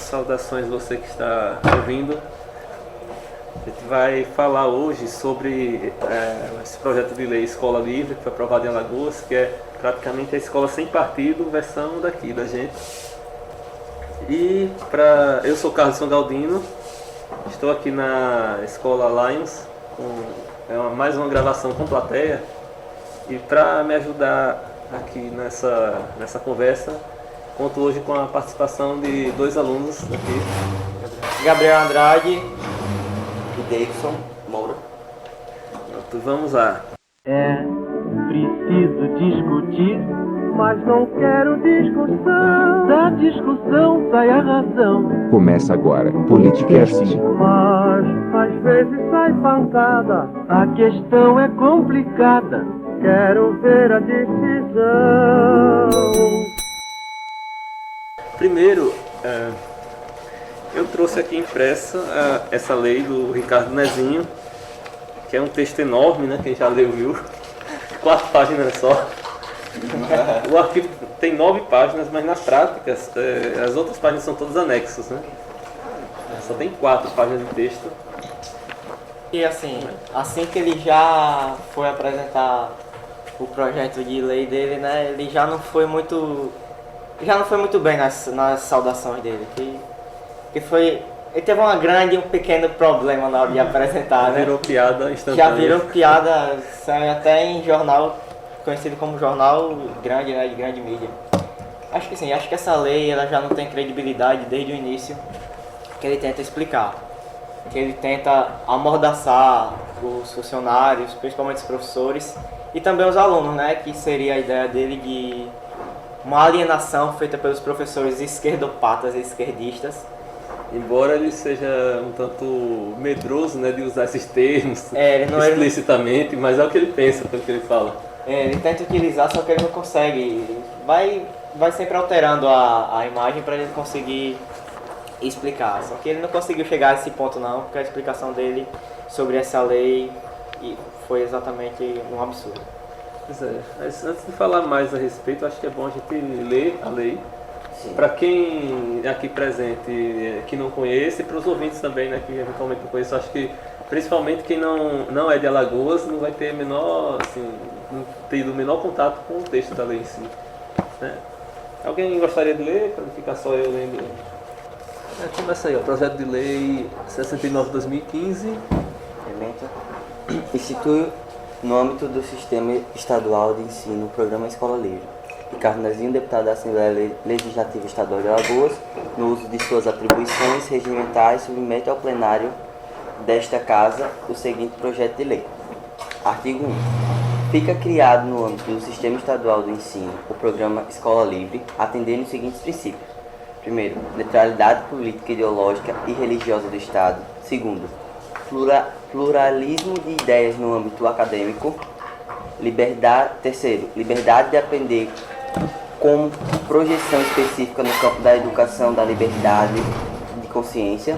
saudações você que está ouvindo. A gente vai falar hoje sobre esse projeto de lei Escola Livre, que foi aprovado em Alagoas, que é praticamente a escola sem partido, versão daqui da gente. E eu sou Carlos Galdino, estou aqui na Escola Lions, mais uma gravação com plateia. E para me ajudar aqui nessa conversa, conto hoje com a participação de dois alunos aqui. Gabriel Andrade e Davidson Moura. Pronto, vamos lá. É preciso discutir, mas não quero discussão. Da discussão sai a razão. Começa agora, Politicast. Mas às vezes sai pancada. A questão é complicada. Quero ver a decisão. Primeiro, eu trouxe aqui impressa essa lei do Ricardo Nezinho, que é um texto enorme, né? Quem já leu viu. 4 páginas só. O arquivo tem 9 páginas, mas na prática as outras páginas são todos anexos, né? Só tem 4 páginas de texto. E assim que ele já foi apresentar o projeto de lei dele, né? Ele já não foi muito bem nas saudações dele. Ele teve um pequeno problema na hora de apresentar, né? Virou piada instantânea. Já virou piada, saiu até em jornal, conhecido como jornal grande, né? De grande mídia. Acho que essa lei ela já não tem credibilidade desde o início que ele tenta explicar. Que ele tenta amordaçar os funcionários, principalmente os professores, e também os alunos, né? Que seria a ideia dele de uma alienação feita pelos professores esquerdopatas e esquerdistas. Embora ele seja um tanto medroso, né, de usar esses termos explicitamente, mas é o que ele pensa, pelo que ele fala. Ele tenta utilizar, só que ele não consegue. Vai sempre alterando a imagem para ele conseguir explicar. Só que ele não conseguiu chegar a esse ponto não, porque a explicação dele sobre essa lei foi exatamente um absurdo. Pois é, mas antes de falar mais a respeito, acho que é bom a gente ler a lei. Para quem aqui presente que não conhece, e para os ouvintes também, né, que eventualmente não conhecem, acho que principalmente quem não é de Alagoas não vai ter não ter o menor contato com o texto da lei em si, né? Alguém gostaria de ler, para não ficar só eu lendo? Começa aí, o projeto de lei 69/2015. Institui no âmbito do Sistema Estadual de Ensino o Programa Escola Livre. Ricardo Nezinho, deputado da Assembleia Legislativa Estadual de Alagoas, no uso de suas atribuições regimentais, submete ao plenário desta Casa o seguinte projeto de lei. Artigo 1. Fica criado no âmbito do Sistema Estadual do Ensino o Programa Escola Livre, atendendo os seguintes princípios. Primeiro, neutralidade política, ideológica e religiosa do Estado. Segundo, pluralismo de ideias no âmbito acadêmico. Terceiro, liberdade de aprender com projeção específica no campo da educação, da liberdade de consciência.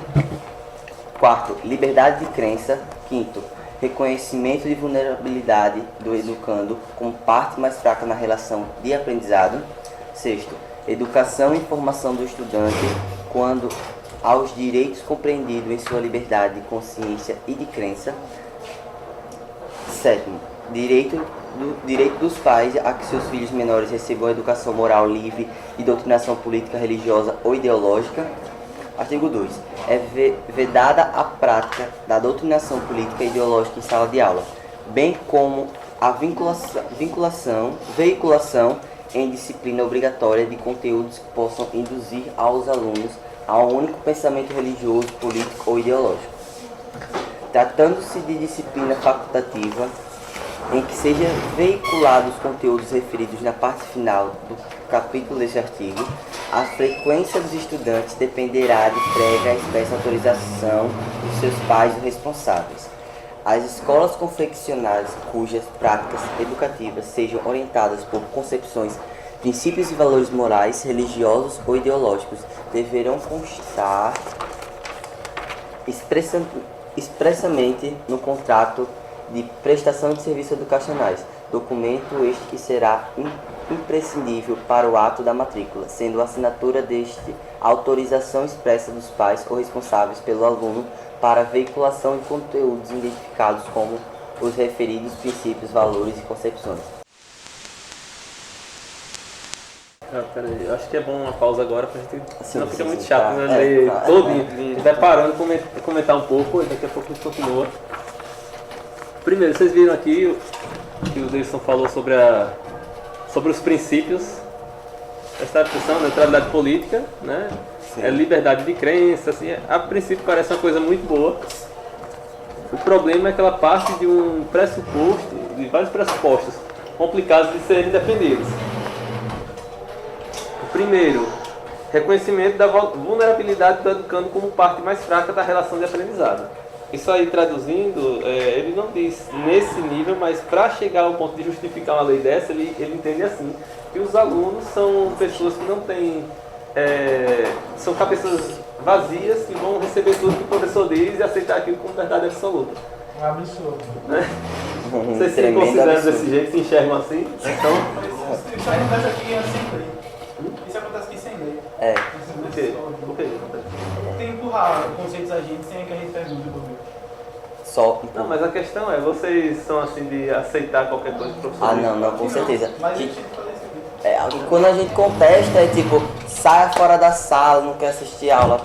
Quarto, liberdade de crença. Quinto, reconhecimento de vulnerabilidade do educando como parte mais fraca na relação de aprendizado. Sexto, educação e formação do estudante quando aos direitos compreendidos em sua liberdade de consciência e de crença. Sétimo, direito dos pais a que seus filhos menores recebam educação moral livre de doutrinação política, religiosa ou ideológica. Artigo 2. É vedada a prática da doutrinação política e ideológica em sala de aula, bem como a veiculação em disciplina obrigatória de conteúdos que possam induzir aos alunos a um único pensamento religioso, político ou ideológico. Tratando-se de disciplina facultativa, em que sejam veiculados os conteúdos referidos na parte final do capítulo deste artigo, a frequência dos estudantes dependerá de prévia e expressa autorização dos seus pais ou responsáveis. As escolas confeccionadas cujas práticas educativas sejam orientadas por concepções, princípios e valores morais, religiosos ou ideológicos deverão constar expressamente no contrato de prestação de serviços educacionais, documento este que será imprescindível para o ato da matrícula, sendo a assinatura deste a autorização expressa dos pais ou responsáveis pelo aluno para a veiculação de conteúdos identificados como os referidos princípios, valores e concepções. Peraí, eu acho que é bom uma pausa agora pra gente. Senão fica muito sim, chato, tá. né? Ler Tá. todinho. A gente vai parando, comentar um pouco, e daqui a pouco a gente continua. Primeiro, vocês viram aqui que o Davidson falou sobre os princípios dessa discussão, neutralidade política, né? É liberdade de crença, assim, a princípio parece uma coisa muito boa. O problema é que ela parte de um pressuposto, de vários pressupostos complicados de serem defendidos. Primeiro, reconhecimento da vulnerabilidade do educando como parte mais fraca da relação de aprendizado. Isso aí, traduzindo, ele não diz nesse nível, mas para chegar ao ponto de justificar uma lei dessa, ele entende assim, que os alunos são pessoas que não têm, são cabeças vazias, que vão receber tudo que o professor diz e aceitar aquilo como verdade absoluta. Um absurdo. Vocês se consideram desse jeito, se enxergam assim? Então, Isso acontece aqui sem lei. Isso acontece aqui sem lei. por quê? Por quê? Tem que empurrar conceitos a gente sem que a gente pergunte do governo. Só Não, mas a questão é, vocês são assim de aceitar qualquer coisa que o professor diz? não, com certeza. Mas a gente tem que fazer isso aqui. Quando a gente contesta, é tipo, saia fora da sala, não quer assistir aula,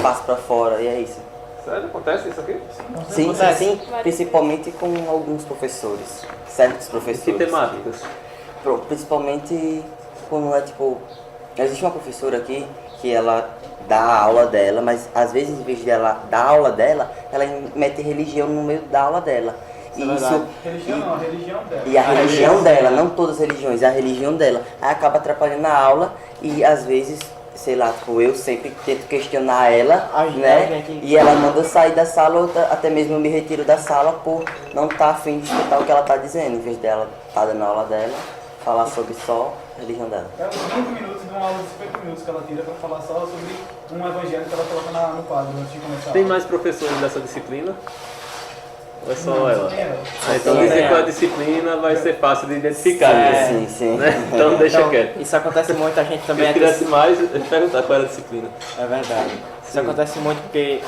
passa pra fora, e é isso. Sério? Acontece isso aqui? Sim, principalmente com alguns professores, certos professores. Que temáticas? Principalmente quando é tipo, existe uma professora aqui que ela dá a aula dela, mas às vezes em vez dela dar a aula dela, ela mete religião no meio da aula dela. Religião não, a religião dela. E a religião dela, não todas as religiões, a religião dela. Aí acaba atrapalhando a aula e às vezes, sei lá, tipo, eu sempre tento questionar ela, né? E ela manda eu sair da sala, ou até mesmo eu me retiro da sala por não estar afim de escutar o que ela está dizendo, em vez dela estar dando a aula dela, falar sobre só a religião dela. É uns 20 minutos de uma aula de 50 minutos que ela tira para falar só sobre um evangelho que ela coloca no quadro antes de começar. Tem mais professores dessa disciplina? Ou é só Não, ela? tem ela. Então dizer qual é a disciplina vai ser fácil de identificar, né? Sim. Né? Então deixa quieto. Isso acontece muito, a gente Se também eu quisesse mais, eu ia perguntar qual era a disciplina. É verdade. Isso acontece muito porque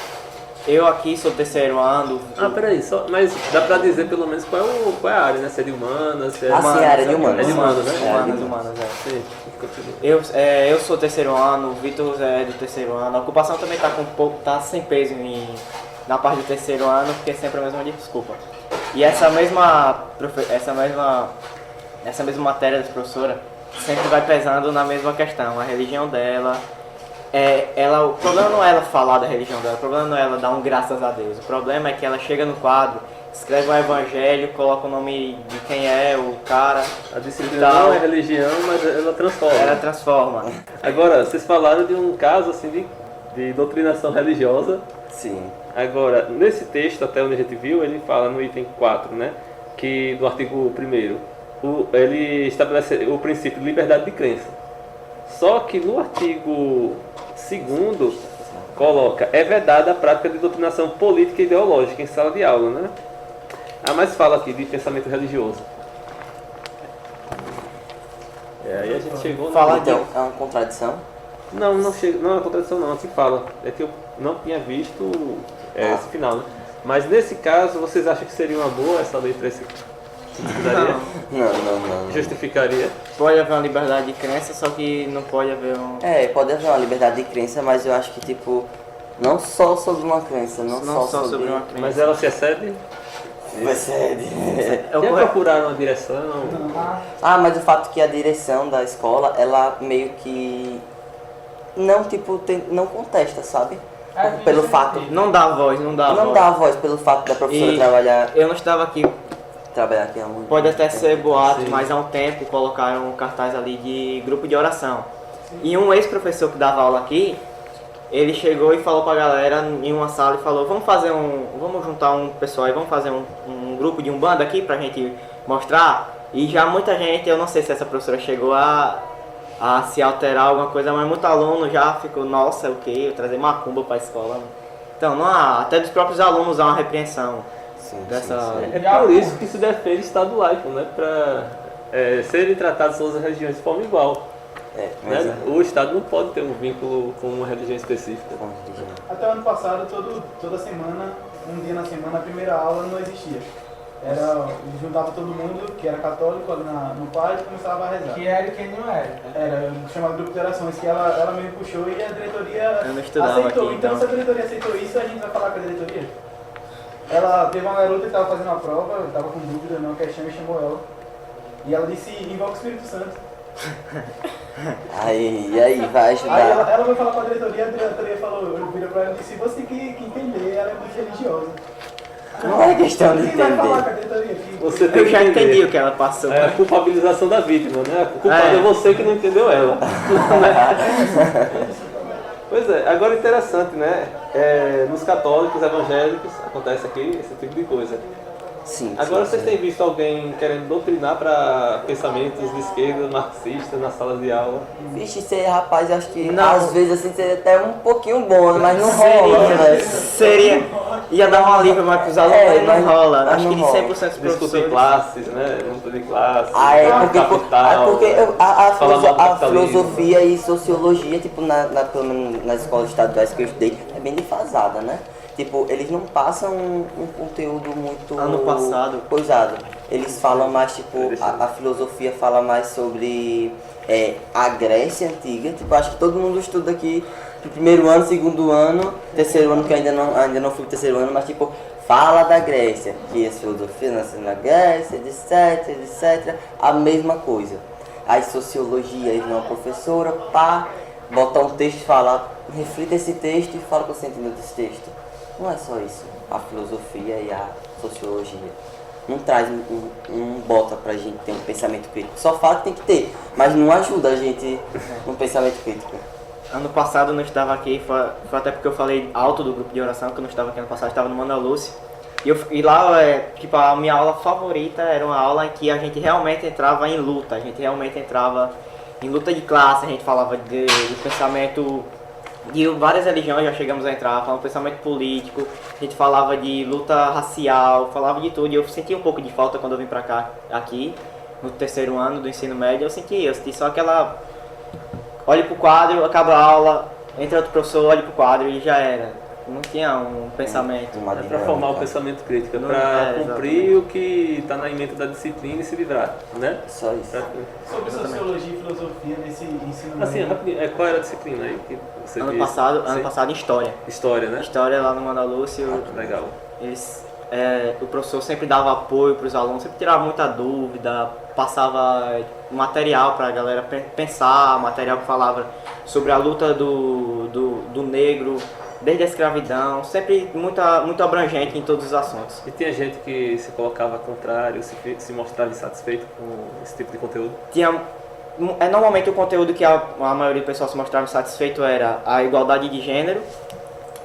eu aqui sou terceiro ano. Peraí, mas dá pra dizer pelo menos qual é a área, né? Se é de humanas, se é... Sim, a área de humanas. É de humanas, né? Humanas, Sim, continua. Eu sou terceiro ano, o Vitor é do terceiro ano. A ocupação também tá sem peso na parte do terceiro ano, porque é sempre a mesma desculpa. E essa mesma matéria da professora sempre vai pesando na mesma questão, a religião dela. O problema não é ela falar da religião dela, o problema não é ela dar um graças a Deus. O problema é que ela chega no quadro, escreve um evangelho, coloca o nome de quem é o cara. A disciplina não é religião, mas ela transforma. Ela transforma. Agora, vocês falaram de um caso assim de doutrinação religiosa. Sim. Agora, nesse texto, até onde a gente viu, ele fala no item 4, né? Que do artigo 1º, ele estabelece o princípio de liberdade de crença. Só que no artigo 2º, coloca, é vedada a prática de doutrinação política e ideológica em sala de aula, né? Mas fala aqui de pensamento religioso. Aí a gente chegou... Então, é uma contradição? Não chega, não é uma contradição não, aqui fala. É que eu não tinha visto esse final, né? Mas nesse caso, vocês acham que seria uma boa essa lei para esse... Não. Justificaria? Pode haver uma liberdade de crença, só que não pode haver um... Pode haver uma liberdade de crença, mas eu acho que, tipo, não só sobre uma crença, não só sobre uma crença. Mas ela se excede? Excede. Já procuraram uma direção? Mas o fato que a direção da escola, ela meio que não contesta, sabe? Pelo fato... Não dá voz. Não dá voz pelo fato da professora trabalhar Eu não estava aqui. Aqui há muito Pode até ser boato, Sim. mas há um tempo colocaram um cartaz ali de grupo de oração. E um ex-professor que dava aula aqui, ele chegou e falou pra galera em uma sala e falou, vamos juntar um pessoal e vamos fazer um grupo de umbanda aqui pra gente mostrar. E já muita gente, eu não sei se essa professora chegou a se alterar alguma coisa, mas muito aluno já ficou, nossa, o quê? Eu trazer macumba pra escola. Então, não há, até dos próprios alunos há uma repreensão. dessa... É por isso que se defende Estado laico, né? Para serem tratadas todas as religiões de forma igual. Mas Né? O Estado não pode ter um vínculo com uma religião específica. Até o ano passado, toda semana, um dia na semana, a primeira aula não existia. Juntava todo mundo que era católico ali no pátio e começava a rezar. Que era e quem não era. Era chamado grupo de orações, que ela mesmo puxou e a diretoria Eu não estudava aceitou. aqui, Então, então. se a diretoria aceitou isso, a gente vai falar com a diretoria. Ela teve uma garota que estava fazendo uma prova, estava com dúvida numa questão e chamou ela. E ela disse, invoca o Espírito Santo. E aí, vai Aí ajudar. ela foi falar com a diretoria falou, eu virei pra ela e disse, você tem que entender, ela é muito religiosa. Não é questão de Quem vai falar com a entender. diretoria aqui? Você tem Eu que já entender. entendi o que ela passou. É a culpabilização da vítima, né? A culpada é você que não entendeu ela. Pois é, agora interessante, né? Nos católicos, evangélicos, acontece aqui esse tipo de coisa. Sim. Agora sim, vocês sim. têm visto alguém querendo doutrinar para pensamentos de esquerda, marxistas, nas salas de aula? Vixe, isso aí, rapaz, eu acho que Não. às vezes assim seria até um pouquinho bom, né? Mas não rola, né? Seria... Ia dar uma alívio mais pros alunos, mas mas não rola. mas Acho não que de rola. 100% dos Discutem professores... classes, né? Luta de classe, Porque Fala mal do a capitalismo. filosofia e sociologia, tipo, pelo menos nas escolas estaduais que eu estudei, é bem defasada, né? Tipo, eles não passam um conteúdo muito Ano passado. coisado. Eles falam mais, tipo, a filosofia fala mais sobre a Grécia Antiga. Tipo, acho que todo mundo estuda aqui no primeiro ano, segundo ano, terceiro ano, que ainda não fui pro terceiro ano, mas tipo, fala da Grécia, que a filosofia nasceu na Grécia, etc, etc, a mesma coisa. Aí sociologia, aí vem uma professora, bota um texto e fala, reflita esse texto e fala o que você entendeu desse texto. Não é só isso, a filosofia e a sociologia. Não traz bota pra gente ter um pensamento crítico. Só fala que tem que ter, mas não ajuda a gente no pensamento crítico. Ano passado eu não estava aqui, foi até porque eu falei alto do grupo de oração, que eu não estava aqui ano passado, eu estava no Manda Lúcia. E lá, tipo, a minha aula favorita era uma aula em que a gente realmente entrava em luta, a gente realmente entrava em luta de classe, a gente falava de pensamento de várias religiões, já chegamos a entrar, falando pensamento político, a gente falava de luta racial, falava de tudo, e eu senti um pouco de falta quando eu vim pra cá, aqui, no terceiro ano do ensino médio, eu senti só aquela... Olha pro quadro, acaba a aula, entra outro professor, olha pro quadro e já era. Não tinha um pensamento. Uma É para dinâmica. formar o pensamento crítico, é Não, para cumprir exatamente. o que está na emenda da disciplina e se livrar, né? Só isso. Sobre sociologia e filosofia nesse ensino Assim, médio. rapidinho, qual era a disciplina aí que você Ano disse? passado Sim. História. História, né? História lá no Manda Lúcio, Legal. o professor sempre dava apoio para os alunos, sempre tirava muita dúvida, passava material para a galera pensar, material que falava sobre a luta do negro, desde a escravidão, sempre muito abrangente em todos os assuntos. E tinha gente que se colocava contrário, se mostrava insatisfeito com esse tipo de conteúdo? Normalmente o conteúdo que a maioria do pessoal se mostrava insatisfeito era a igualdade de gênero,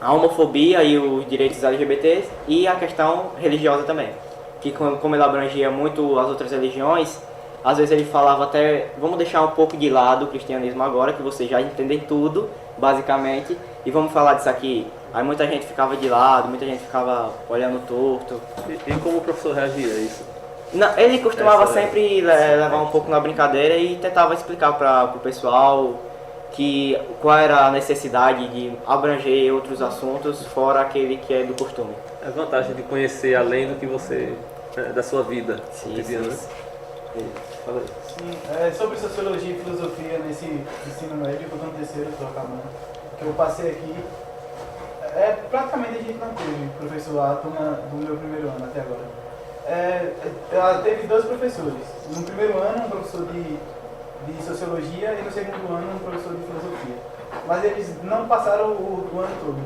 a homofobia e os direitos LGBTs e a questão religiosa também. Que como ele abrangia muito as outras religiões, às vezes ele falava até, vamos deixar um pouco de lado o cristianismo agora, que vocês já entendem tudo, basicamente, e vamos falar disso aqui. Aí muita gente ficava de lado, muita gente ficava olhando torto. E como o professor reagia a isso? Não, ele costumava Essa é- sempre levar um pouco na brincadeira e tentava explicar para o pessoal qual era a necessidade de abranger outros assuntos fora aquele que é do costume. A vantagem de conhecer além do que você, da sua vida cotidiana. isso. Fala aí. Sim, sobre sociologia e filosofia nesse ensino médio, que eu tô no terceiro, estou acabando, que eu passei aqui, praticamente a gente não teve professor lá do meu primeiro ano até agora. Ela teve 2 professores. No primeiro ano, um professor de sociologia e no segundo ano, um professor de filosofia. Mas eles não passaram o ano todo.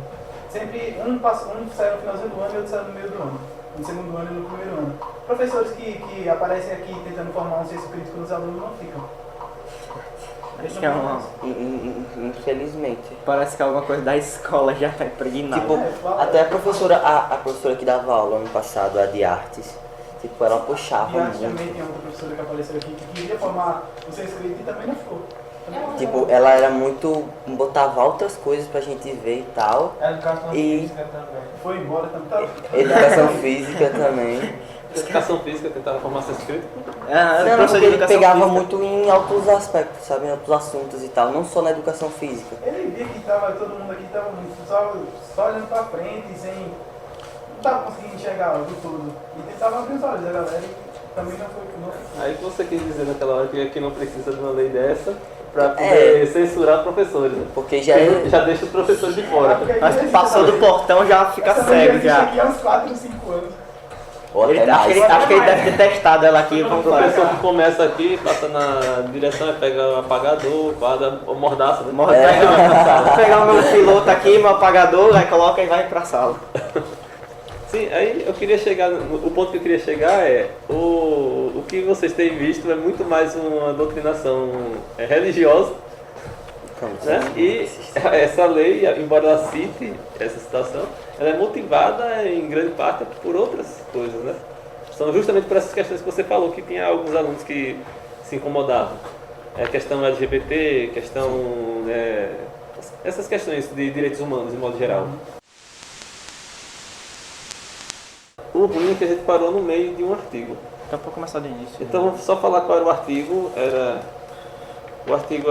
Sempre um saiu no finalzinho do ano e outro saiu no meio do ano. No segundo ano e no primeiro ano. Professores que aparecem aqui tentando formar um senso crítico nos alunos não ficam. Acho que é Infelizmente. Parece que alguma coisa da escola já está impregnada. Tipo, até a professora que dava aula ano passado, a de artes, tipo, ela puxava E antes também muito. tem outra professora que apareceu aqui que queria formar o senso crítico e também não ficou. Tipo, ela era muito... botava outras coisas pra gente ver e tal. Educação E- física também. Foi embora também. Educação física também. Educação física, tentava formar ser crítico. Ah, Não, professor porque de ele educação pegava física. muito em outros aspectos, sabe? Em outros assuntos e tal, não só na educação física. Ele via que tava, todo mundo aqui tava só olhando pra frente, sem. Não tava conseguindo enxergar do todo. E tentava abrir os olhos da galera e também não foi. Aí que você quis dizer naquela hora que aqui não precisa de uma lei dessa para poder censurar professores, né? Porque já é... Já deixa os professores de fora. Mas que passou do portão já fica cego já. aqui há uns 4, 5 anos. Ou Ele, até acho, que mais. ele, acho que ele deve ter testado ela aqui. O Vamos professor lá. que começa aqui, passa na direção e pega o apagador, guarda o mordaça, né? Vou pegar o meu piloto aqui, meu apagador, aí coloca e vai pra sala. Sim, aí eu queria chegar, o ponto que eu queria chegar é, o que vocês têm visto é muito mais uma doutrinação religiosa, né? E essa lei, embora ela cite essa situação, ela é motivada em grande parte por outras coisas, né? São justamente por essas questões que você falou, que tinha alguns alunos que se incomodavam. É questão LGBT, questão... essas questões de direitos humanos, de modo geral. O ruim é que a gente parou no meio de um artigo. Então vou começar do início. Então, vamos só falar qual era o artigo. O artigo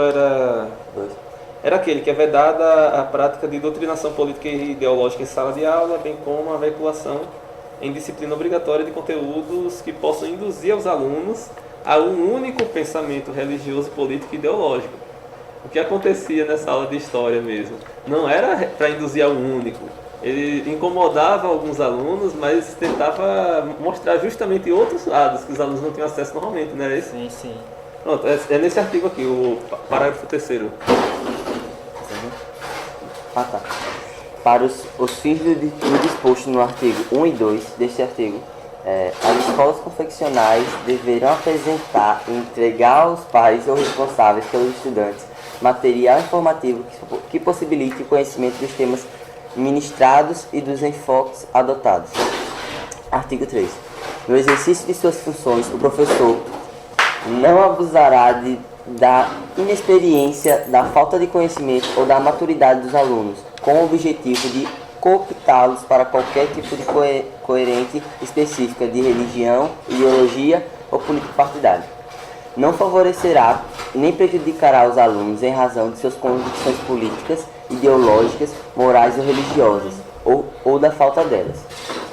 era aquele que é vedada a prática de doutrinação política e ideológica em sala de aula, bem como a veiculação em disciplina obrigatória de conteúdos que possam induzir os alunos a um único pensamento religioso, político e ideológico. O que acontecia nessa aula de história mesmo? Não era para induzir a um único. Ele incomodava alguns alunos, mas tentava mostrar justamente outros lados que os alunos não tinham acesso normalmente, não é isso? Sim, sim. Pronto, é nesse artigo aqui, o parágrafo 3º. Ah, tá. Para os fins do disposto no artigo 1 e 2 deste artigo, as escolas confeccionais deverão apresentar e entregar aos pais ou responsáveis pelos estudantes material informativo que possibilite o conhecimento dos temas ministrados e dos enfoques adotados. Artigo 3. No exercício de suas funções, o professor não abusará da inexperiência, da falta de conhecimento ou da maturidade dos alunos, com o objetivo de cooptá-los para qualquer tipo de coerente específica de religião, ideologia ou política partidária. Não favorecerá nem prejudicará os alunos em razão de suas convicções políticas, ideológicas, morais ou religiosas, ou da falta delas.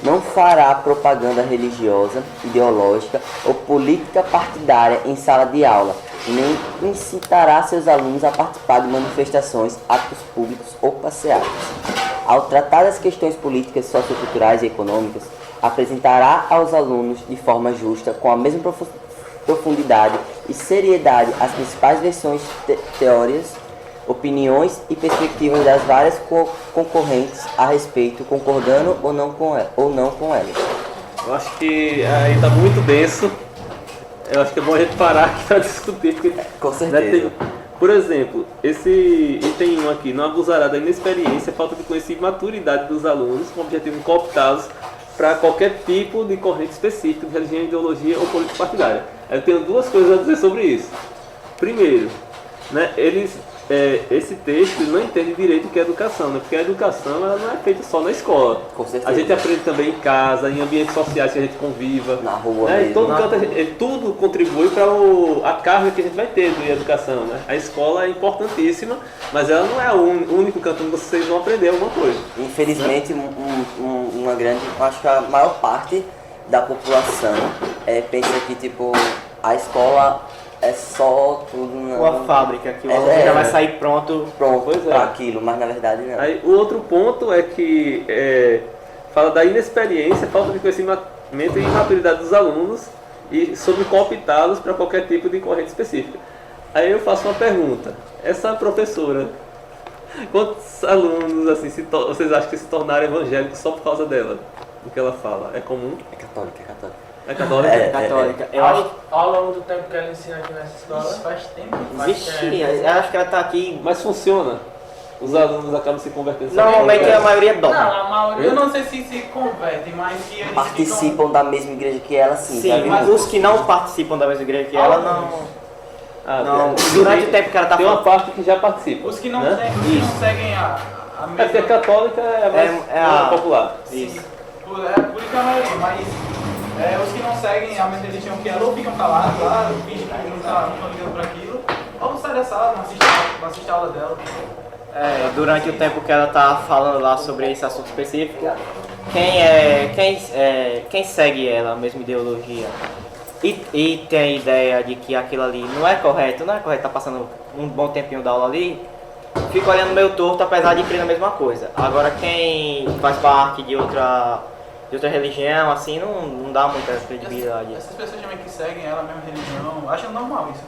Não fará propaganda religiosa, ideológica ou política partidária em sala de aula, nem incitará seus alunos a participar de manifestações, atos públicos ou passeatas. Ao tratar das questões políticas, socioculturais e econômicas, apresentará aos alunos de forma justa, com a mesma profundidade e seriedade, as principais versões teóricas, opiniões e perspectivas das várias concorrentes a respeito, concordando ou não com elas. Eu acho que aí está muito denso. Eu acho que é bom a gente parar aqui para discutir. Porque, Com certeza. Por exemplo, esse item 1 aqui, não abusará da inexperiência, falta de conhecimento e maturidade dos alunos, com o objetivo de cooptá-los para qualquer tipo de corrente específica de religião, ideologia ou política partidária. Eu tenho duas coisas a dizer sobre isso. Primeiro, né, esse texto não entende direito o que é educação, né? Porque a educação ela não é feita só na escola. Com certeza. A gente aprende também em casa, em ambientes sociais que a gente conviva. Na rua né? mesmo. Em todo canto, tudo contribui para a carga que a gente vai ter de educação. Né? A escola é importantíssima, mas ela não é o único canto onde vocês vão aprender alguma coisa. Infelizmente, uma grande, acho que a maior parte da população pensa que tipo a escola é só tudo Uma fábrica, que o aluno já vai sair pronto. Pois é. para aquilo, mas na verdade não. Aí, o outro ponto é que fala da inexperiência, falta de conhecimento e imaturidade dos alunos e sobre cooptá-los para qualquer tipo de corrente específica. Aí eu faço uma pergunta. Essa professora, quantos alunos assim, vocês acham que se tornaram evangélicos só por causa dela? Do que ela fala? É comum? É católica, é católica. É católica? Católica. Eu acho Ao longo do tempo que ela ensina aqui nessa escola, Faz tempo. Vixe, eu acho que ela tá aqui. Mas funciona? Os alunos acabam se convertendo? Normalmente a maioria Não, dobra. a maioria, eu não sei se convertem, mas que eles Participam da mesma igreja que ela, sim. já Sim, vi mas muitos. os que não participam da mesma igreja que ela não. Não, tem- durante o tempo que ela tá tem uma falando. parte que já participa. Os que não, né? não seguem a É porque a católica é mais É a- popular. Isso. por isso que é a maioria, mas os que não seguem a mesma religião que ela ou ficam calados lá, fingem que não estão ligando para aquilo, ou sai da sala, não assiste a aula dela. Durante o tempo que ela tá falando lá sobre esse assunto específico, quem segue ela, a mesma ideologia, e tem a ideia de que aquilo ali não é correto, tá passando um bom tempinho da aula ali, fica olhando meio torto, apesar de crer na mesma coisa. Agora quem faz parte de outra religião, assim, não dá muita credibilidade. Essas pessoas também que seguem ela, a mesma religião, acham normal isso.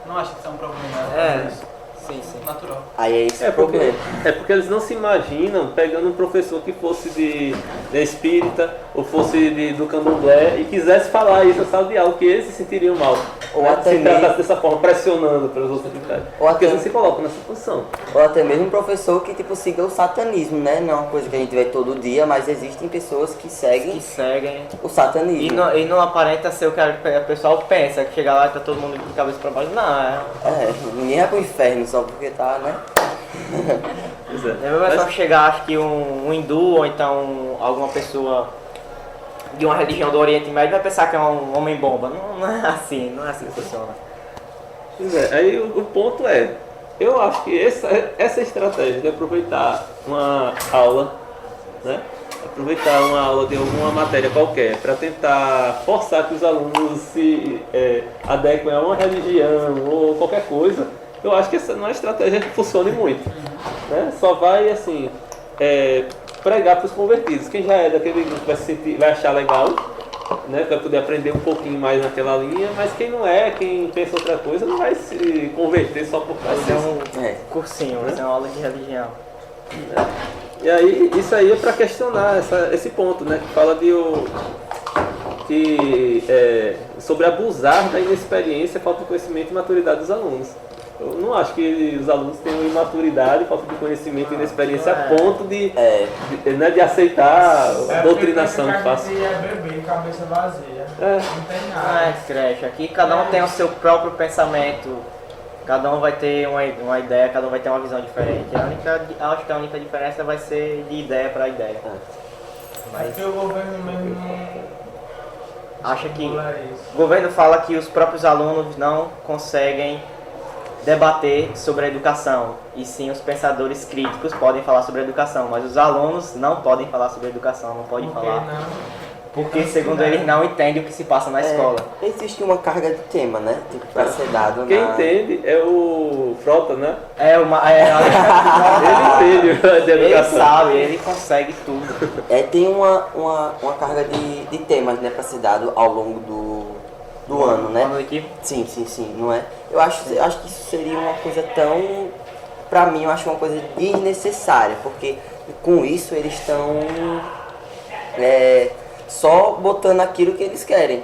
Não acham que isso é um problema. É. Isso. Sim. Natural. Aí é esse É o problema. porque eles não se imaginam pegando um professor que fosse de espírita ou fosse do candomblé e quisesse falar isso na sala de aula, que eles se sentiriam mal. Ou né? até Se mesmo- tratasse dessa forma, pressionando para os outros ficarem. Ou Porque até- eles não se colocam nessa posição. Ou até mesmo um professor que tipo siga o satanismo, né? Não é uma coisa que a gente vê todo dia, mas existem pessoas que Que seguem seguem. o satanismo. E não aparenta ser o que o pessoal pensa, que chega lá e tá todo mundo de cabeça pra baixo. Não, Ninguém vai pro inferno só porque tá, né? Pois é. é só chegar, acho que um hindu ou então alguma pessoa de uma religião do Oriente Médio vai pensar que é um homem-bomba. Não é assim que funciona. Pois é, aí o ponto é, eu acho que essa estratégia de aproveitar uma aula, né? Aproveitar uma aula de alguma matéria qualquer para tentar forçar que os alunos se adequem a uma religião ou qualquer coisa, eu acho que essa não é uma estratégia que funcione muito. Né? Só vai assim pregar para os convertidos. Quem já é daquele grupo vai achar legal, né? Vai poder aprender um pouquinho mais naquela linha, mas quem não é, quem pensa outra coisa, não vai se converter só por Vai causa ser disso. um cursinho, vai ser uma aula de religião. E aí, isso aí é para questionar esse ponto, né? Que fala sobre abusar da inexperiência, falta de conhecimento e maturidade dos alunos. Eu não acho que os alunos tenham imaturidade, falta de conhecimento e inexperiência a ponto de aceitar a doutrinação que faz. É beber, cabeça vazia. Não tem Não nada. é creche, aqui cada um tem o seu próprio pensamento, cada um vai ter uma ideia, cada um vai ter uma visão diferente. Acho que a única diferença vai ser de ideia para ideia. Mas porque o governo mesmo não Acha que estimula isso. o governo fala que os próprios alunos não conseguem debater sobre a educação, e sim os pensadores críticos podem falar sobre a educação, mas os alunos não podem falar sobre a educação, não podem Por que falar, não? porque segundo eles não entendem o que se passa na escola. Existe uma carga de tema, né? Tipo, pra ser dado Quem na... entende é o Frota, né? Ele entende de Ele educação. sabe, ele consegue tudo. Tem uma carga de temas, né? Pra ser dado ao longo do ano, né? Falando aqui, Sim, não é? Eu acho que isso seria uma coisa tão... Pra mim, eu acho uma coisa desnecessária, porque com isso eles estão só botando aquilo que eles querem.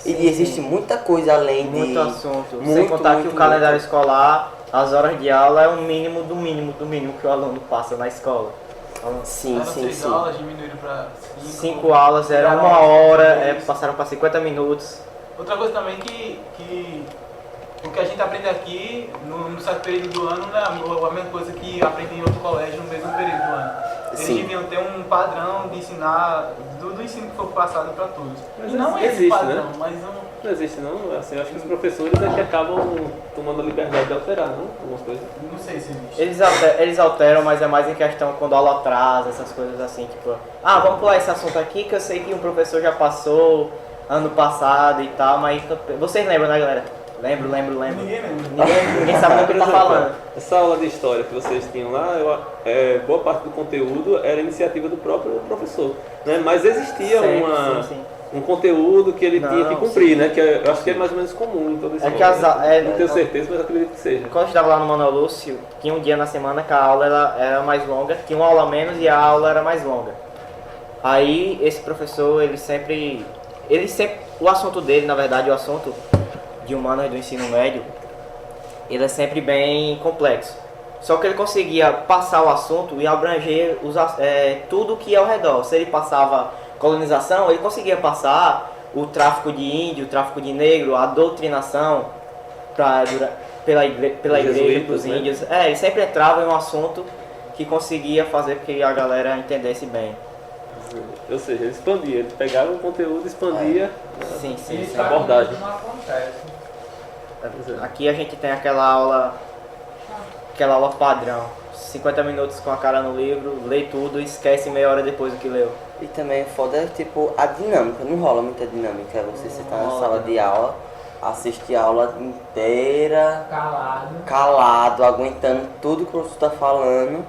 E existe muita coisa além de... muito assunto. Sem muito, contar que muito, o calendário muito. escolar, as horas de aula é o mínimo do mínimo do mínimo que o aluno passa na escola. Então, Sim, Eram sim, 6 sim. aulas, diminuíram para 5. 5 aulas eram 1 hora, passaram para 50 minutos. Outra coisa também que o que a gente aprende aqui no certo período do ano não é a mesma coisa que aprende em outro colégio no mesmo período do ano. Eles Sim. deviam ter um padrão de ensinar, do ensino que for passado para todos. Mas E não é esse existe, padrão, né? mas Não existe não, assim, eu acho que os professores é que acabam tomando a liberdade de alterar, não? Algumas coisas. não sei se existe. Eles alteram, mas é mais em questão quando a aula atrasa, essas coisas assim, tipo, vamos pular esse assunto aqui que eu sei que um professor já passou ano passado e tal, mas vocês lembram, né, galera? Lembro. Ninguém lembra. Ninguém sabe do que Por tá exemplo, falando. essa aula de história que vocês tinham lá, boa parte do conteúdo era iniciativa do próprio professor, né? Mas existia Sim. um conteúdo que ele tinha que Não, cumprir, sim. né? Que eu acho que é mais ou menos comum em toda É que não tenho certeza, mas acredito que seja. Quando eu estava lá no Manuel Lúcio, tinha um dia na semana que a aula era mais longa, tinha uma aula a menos e a aula era mais longa. Aí esse professor, o assunto dele, na verdade, o assunto de humanas do ensino médio, ele é sempre bem complexo. Só que ele conseguia passar o assunto e abranger tudo que é ao redor. Se ele passava colonização, ele conseguia passar o tráfico de índio, o tráfico de negro, a doutrinação, pela igreja, Jesuítas, pros né? índios. Ele sempre entrava em um assunto que conseguia fazer com que a galera entendesse bem. Ou seja, ele expandia, ele pegava o conteúdo e expandia. Sim, sim, Ele sim. sabe abordagem. que não acontece. Aqui a gente tem aquela aula padrão. 50 minutos com a cara no livro, lê tudo e esquece meia hora depois do que leu. E também é foda, tipo, a dinâmica, não rola muita dinâmica. Você sentar na rola, sala de aula, assistir a aula inteira, Calado. calado, aguentando tudo que o professor tá falando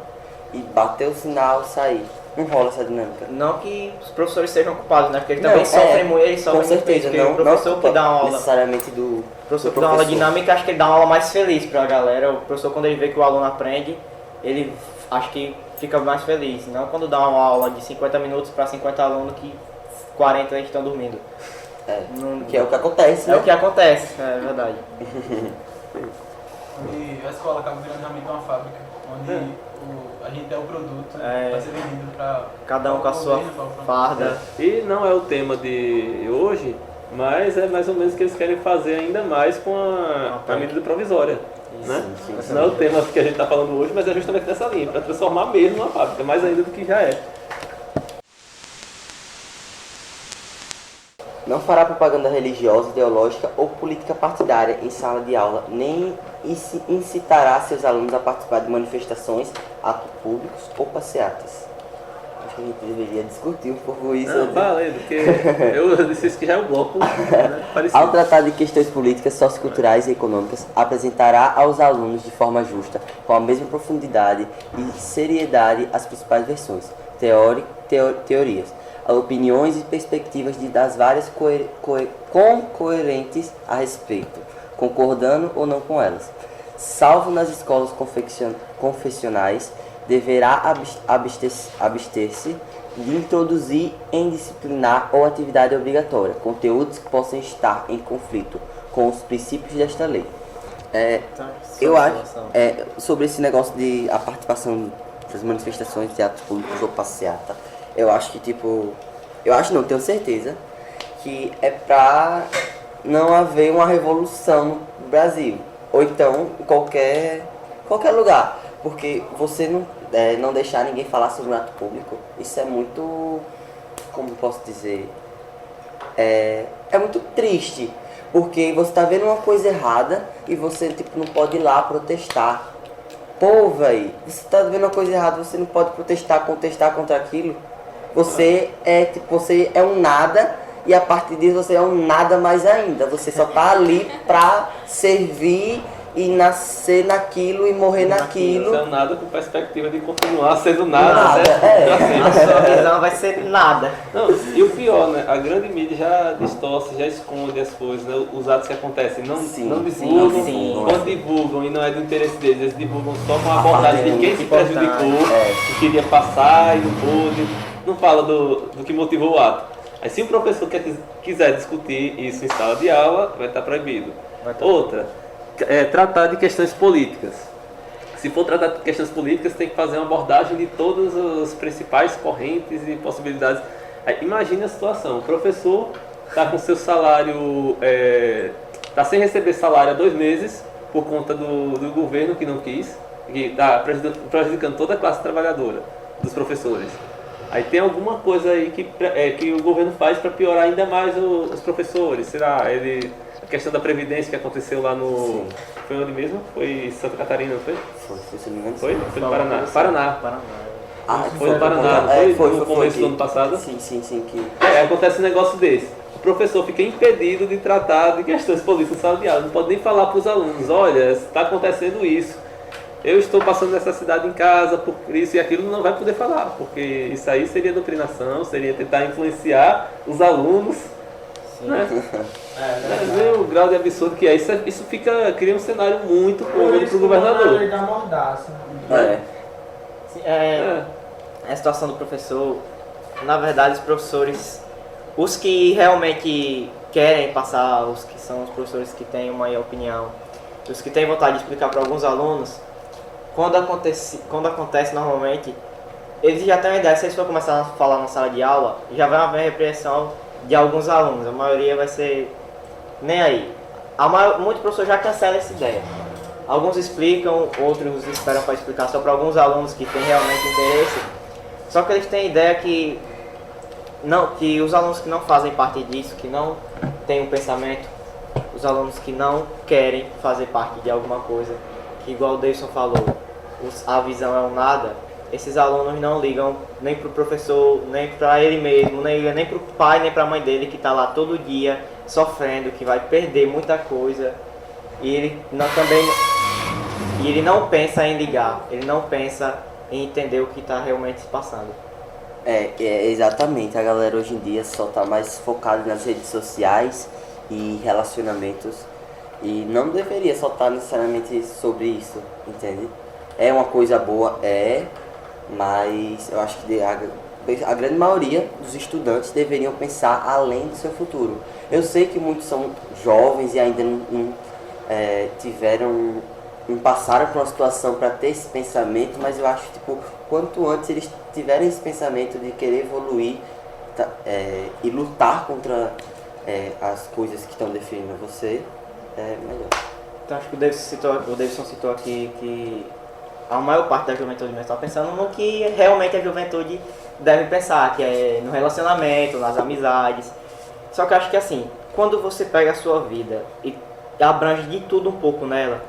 e bater o sinal e sair. Não rola essa dinâmica. Não que os professores sejam culpados, né? Porque eles Não, também sofrem muito, eles com sofrem muito certeza, porque não, o professor não que dá uma aula. necessariamente do O professor do que dá uma aula dinâmica, acho que ele dá uma aula mais feliz pra galera. O professor, quando ele vê que o aluno aprende, ele acho que fica mais feliz. Não quando dá uma aula de 50 minutos para 50 alunos que 40 estão dormindo. Que é o que acontece, É né? o que acontece, é verdade. E a escola acaba virando realmente uma fábrica, onde a gente é o produto para ser vendido para Cada um com a sua farda. E não é o tema de hoje, mas é mais ou menos o que eles querem fazer ainda mais com a medida provisória. Né? sim. Não é o tema que a gente está falando hoje, mas é justamente dessa linha, para transformar mesmo uma fábrica, mais ainda do que já é. Não fará propaganda religiosa, ideológica ou política partidária em sala de aula, nem incitará seus alunos a participar de manifestações, atos públicos ou passeatas. Acho que a gente deveria discutir um pouco isso. Não, falei, porque eu disse isso que já é o bloco, né? Parecido. Ao tratar de questões políticas, socioculturais e econômicas, apresentará aos alunos de forma justa, com a mesma profundidade e seriedade, as principais versões, teorias, opiniões e perspectivas das várias coerentes a respeito, concordando ou não com elas. Salvo nas escolas confessionais, deverá abster-se de introduzir em disciplinar ou atividade obrigatória conteúdos que possam estar em conflito com os princípios desta lei. Eu acho sobre esse negócio de a participação das manifestações de atos públicos ou passeata. Eu acho que tenho certeza que é pra não haver uma revolução no Brasil, ou então em qualquer lugar, porque você não deixar ninguém falar sobre um ato público, isso é muito, como posso dizer, é muito triste, porque você tá vendo uma coisa errada e você não pode ir lá protestar. Pô, véi, você tá vendo uma coisa errada, você não pode contestar contra aquilo. Você é um nada e a partir disso você é um nada mais ainda. Você só tá ali pra servir e nascer naquilo e morrer naquilo. Não é nada com perspectiva de continuar sendo nada, Nada, né? A sua visão vai ser nada. Não, e o pior, né? A grande mídia já distorce, já esconde as coisas, né? Os atos que acontecem. Não divulgam, sim. quando divulgam e não é do interesse deles, eles divulgam só com a abordagem de quem se prejudicou, que queria passar e não pôde. Não fala do que motivou o ato. Aí se o professor quiser discutir isso em sala de aula, vai estar proibido. Outra, tratar de questões políticas. Se for tratar de questões políticas, tem que fazer uma abordagem de todas as principais correntes e possibilidades. Aí, imagine a situação, o professor está com seu salário, está sem receber salário há 2 meses, por conta do governo que não quis, que está prejudicando toda a classe trabalhadora, dos professores. Aí tem alguma coisa aí que o governo faz para piorar ainda mais os professores. Será? A questão da previdência que aconteceu lá no... Sim. Foi onde mesmo? Foi Santa Catarina, não foi? Foi, se não me engano. Foi? Foi no Paraná. Paraná. Foi no Paraná, Foi no começo aqui. do ano passado? Sim, que... Acontece um negócio desse. O professor fica impedido de tratar de questões políticas em sala de aula. Não pode nem falar para os alunos, olha, está acontecendo isso. Eu estou passando necessidade em casa por isso e aquilo, não vai poder falar, porque isso aí seria doutrinação, seria tentar influenciar os alunos. Né? Vê o grau de absurdo que é. Isso cria um cenário muito cômodo para o governador. Da mordaça. A situação do professor, na verdade, os professores, os que realmente querem passar, os que são os professores que têm uma opinião, os que têm vontade de explicar para alguns alunos, quando acontece normalmente, eles já têm uma ideia. Se eles for começar a falar na sala de aula, já vai haver repressão de alguns alunos. A maioria vai ser nem aí. muitos professores já cancelam essa ideia. Alguns explicam, outros esperam para explicar só para alguns alunos que têm realmente interesse. Só que eles têm a ideia que os alunos que não fazem parte disso, que não têm um pensamento, os alunos que não querem fazer parte de alguma coisa, que igual o Davidson falou, a visão é um nada, esses alunos não ligam nem para o professor, nem para ele mesmo, nem para o pai, nem para a mãe dele que está lá todo dia sofrendo, que vai perder muita coisa. E ele não pensa em ligar, ele não pensa em entender o que está realmente se passando. Exatamente. A galera hoje em dia só tá mais focada nas redes sociais e relacionamentos. E não deveria só estar necessariamente sobre isso, entende? É uma coisa boa, mas eu acho que a grande maioria dos estudantes deveriam pensar além do seu futuro. Eu sei que muitos são jovens e ainda não passaram por uma situação para ter esse pensamento, mas eu acho que quanto antes eles tiverem esse pensamento de querer evoluir e lutar contra as coisas que estão definindo você, é melhor. Então acho que o Davidson citou aqui que a maior parte da juventude está pensando no que realmente a juventude deve pensar, que é no relacionamento, nas amizades. Só que eu acho que assim, quando você pega a sua vida e abrange de tudo um pouco nela,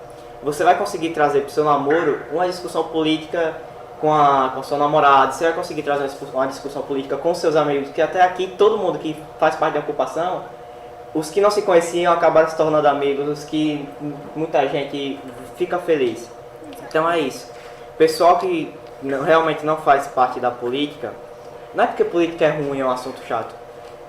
você vai conseguir trazer para o seu namoro uma discussão política com seu namorado, você vai conseguir trazer uma discussão política com seus amigos, que até aqui todo mundo que faz parte da ocupação, os que não se conheciam acabaram se tornando amigos, os que muita gente fica feliz. Então é isso. Pessoal que realmente não faz parte da política, não é porque política é ruim, é um assunto chato.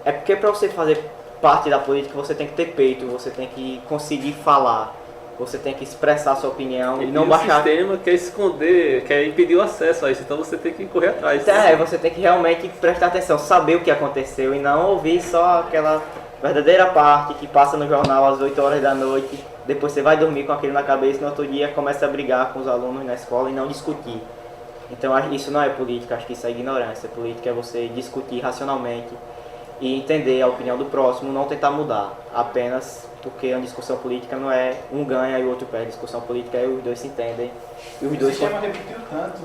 É porque para você fazer parte da política você tem que ter peito, você tem que conseguir falar, você tem que expressar a sua opinião e não baixar. O sistema quer esconder, quer impedir o acesso a isso, então você tem que correr atrás. Você tem que realmente prestar atenção, saber o que aconteceu e não ouvir só aquela verdadeira parte que passa no jornal às 8 horas da noite. Depois você vai dormir com aquilo na cabeça e no outro dia começa a brigar com os alunos na escola e não discutir. Então isso não é política, acho que isso é ignorância. Política é você discutir racionalmente e entender a opinião do próximo, não tentar mudar. Apenas porque a discussão política não é um ganha e o outro perde. A discussão política é os dois se entendem. E os dois. O sistema repetiu tanto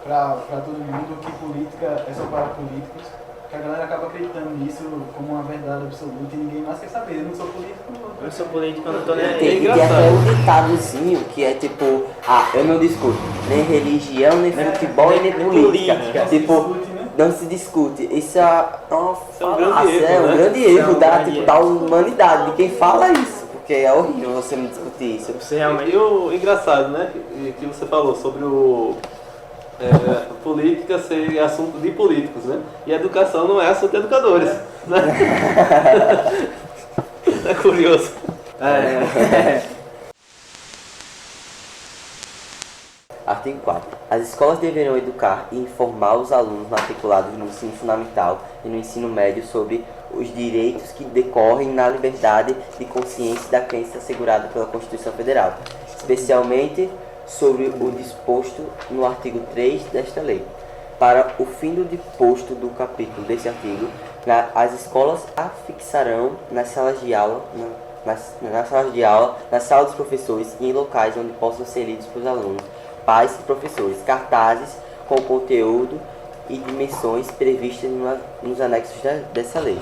para todo mundo que política é só para políticos, que a galera acaba acreditando nisso como uma verdade absoluta e ninguém mais quer saber. Eu não sou político, eu sou político, eu não tô nem aí. Tem até um ditadozinho que é tipo, eu não discuto nem religião, nem futebol, nem política. Não se discute. Isso é um grande erro da humanidade, de quem fala isso. Porque é horrível você não discutir isso. Você realmente... E o engraçado, né, que você falou sobre política ser assunto de políticos, né? E educação não é assunto de educadores. Né? É curioso. Artigo 4. As escolas deverão educar e informar os alunos matriculados no ensino fundamental e no ensino médio sobre os direitos que decorrem na liberdade de consciência da crença assegurada pela Constituição Federal, especialmente sobre o disposto no artigo 3 desta lei. Para o fim do disposto do capítulo deste artigo, as escolas afixarão nas salas de aula, nas salas dos professores e em locais onde possam ser lidos pelos alunos, pais e professores, cartazes com conteúdo e dimensões previstas nos anexos dessa lei.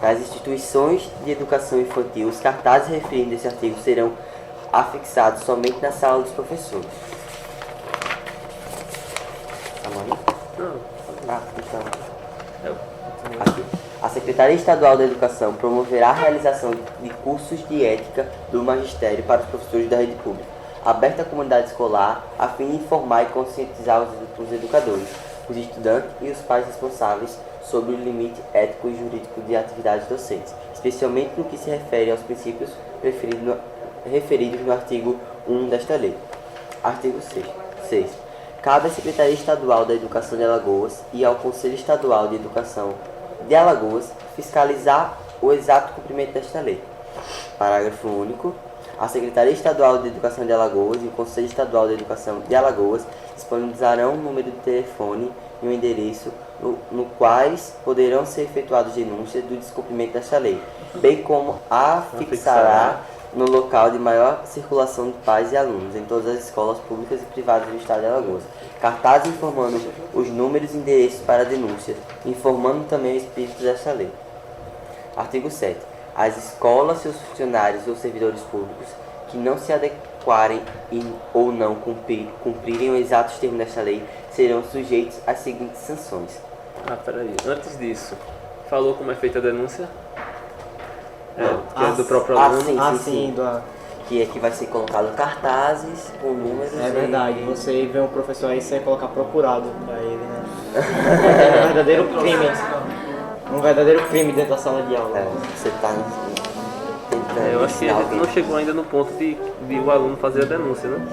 Nas instituições de educação infantil, os cartazes referidos nesse artigo serão afixados somente na sala dos professores. Aqui. A Secretaria Estadual da Educação promoverá a realização de cursos de ética do magistério para os professores da rede pública, aberta à comunidade escolar, a fim de informar e conscientizar os educadores, os estudantes e os pais responsáveis sobre o limite ético e jurídico de atividades docentes, especialmente no que se refere aos princípios referidos no artigo 1 desta lei. Artigo 6. Cabe à Secretaria Estadual da Educação de Alagoas e ao Conselho Estadual de Educação de Alagoas fiscalizar o exato cumprimento desta lei. Parágrafo único. A Secretaria Estadual de Educação de Alagoas e o Conselho Estadual de Educação de Alagoas disponibilizarão um número de telefone e o endereço no quais poderão ser efetuadas denúncias do descumprimento desta lei, bem como afixará no local de maior circulação de pais e alunos em todas as escolas públicas e privadas do estado de Alagoas cartazes informando os números e endereços para denúncias, informando também o espírito desta lei. Artigo 7. As escolas, seus funcionários ou servidores públicos que não se adequarem ou não cumprirem os exatos termos desta lei serão sujeitos às seguintes sanções. Peraí. Antes disso, falou como é feita a denúncia? Que é do próprio aluno. Sim. Que é que vai ser colocado cartazes com números. É verdade, você vê um professor aí, você vai colocar procurado pra ele, né? É um verdadeiro crime. Um verdadeiro crime dentro da sala de aula. Você tá tentando. Eu acho que a gente não chegou ainda no ponto de o aluno fazer a denúncia, né?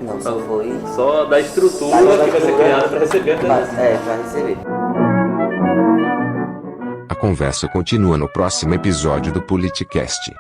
Não, só foi. Só da estrutura que vai ser criada para receber a denúncia. Vai receber. A conversa continua no próximo episódio do Politicast.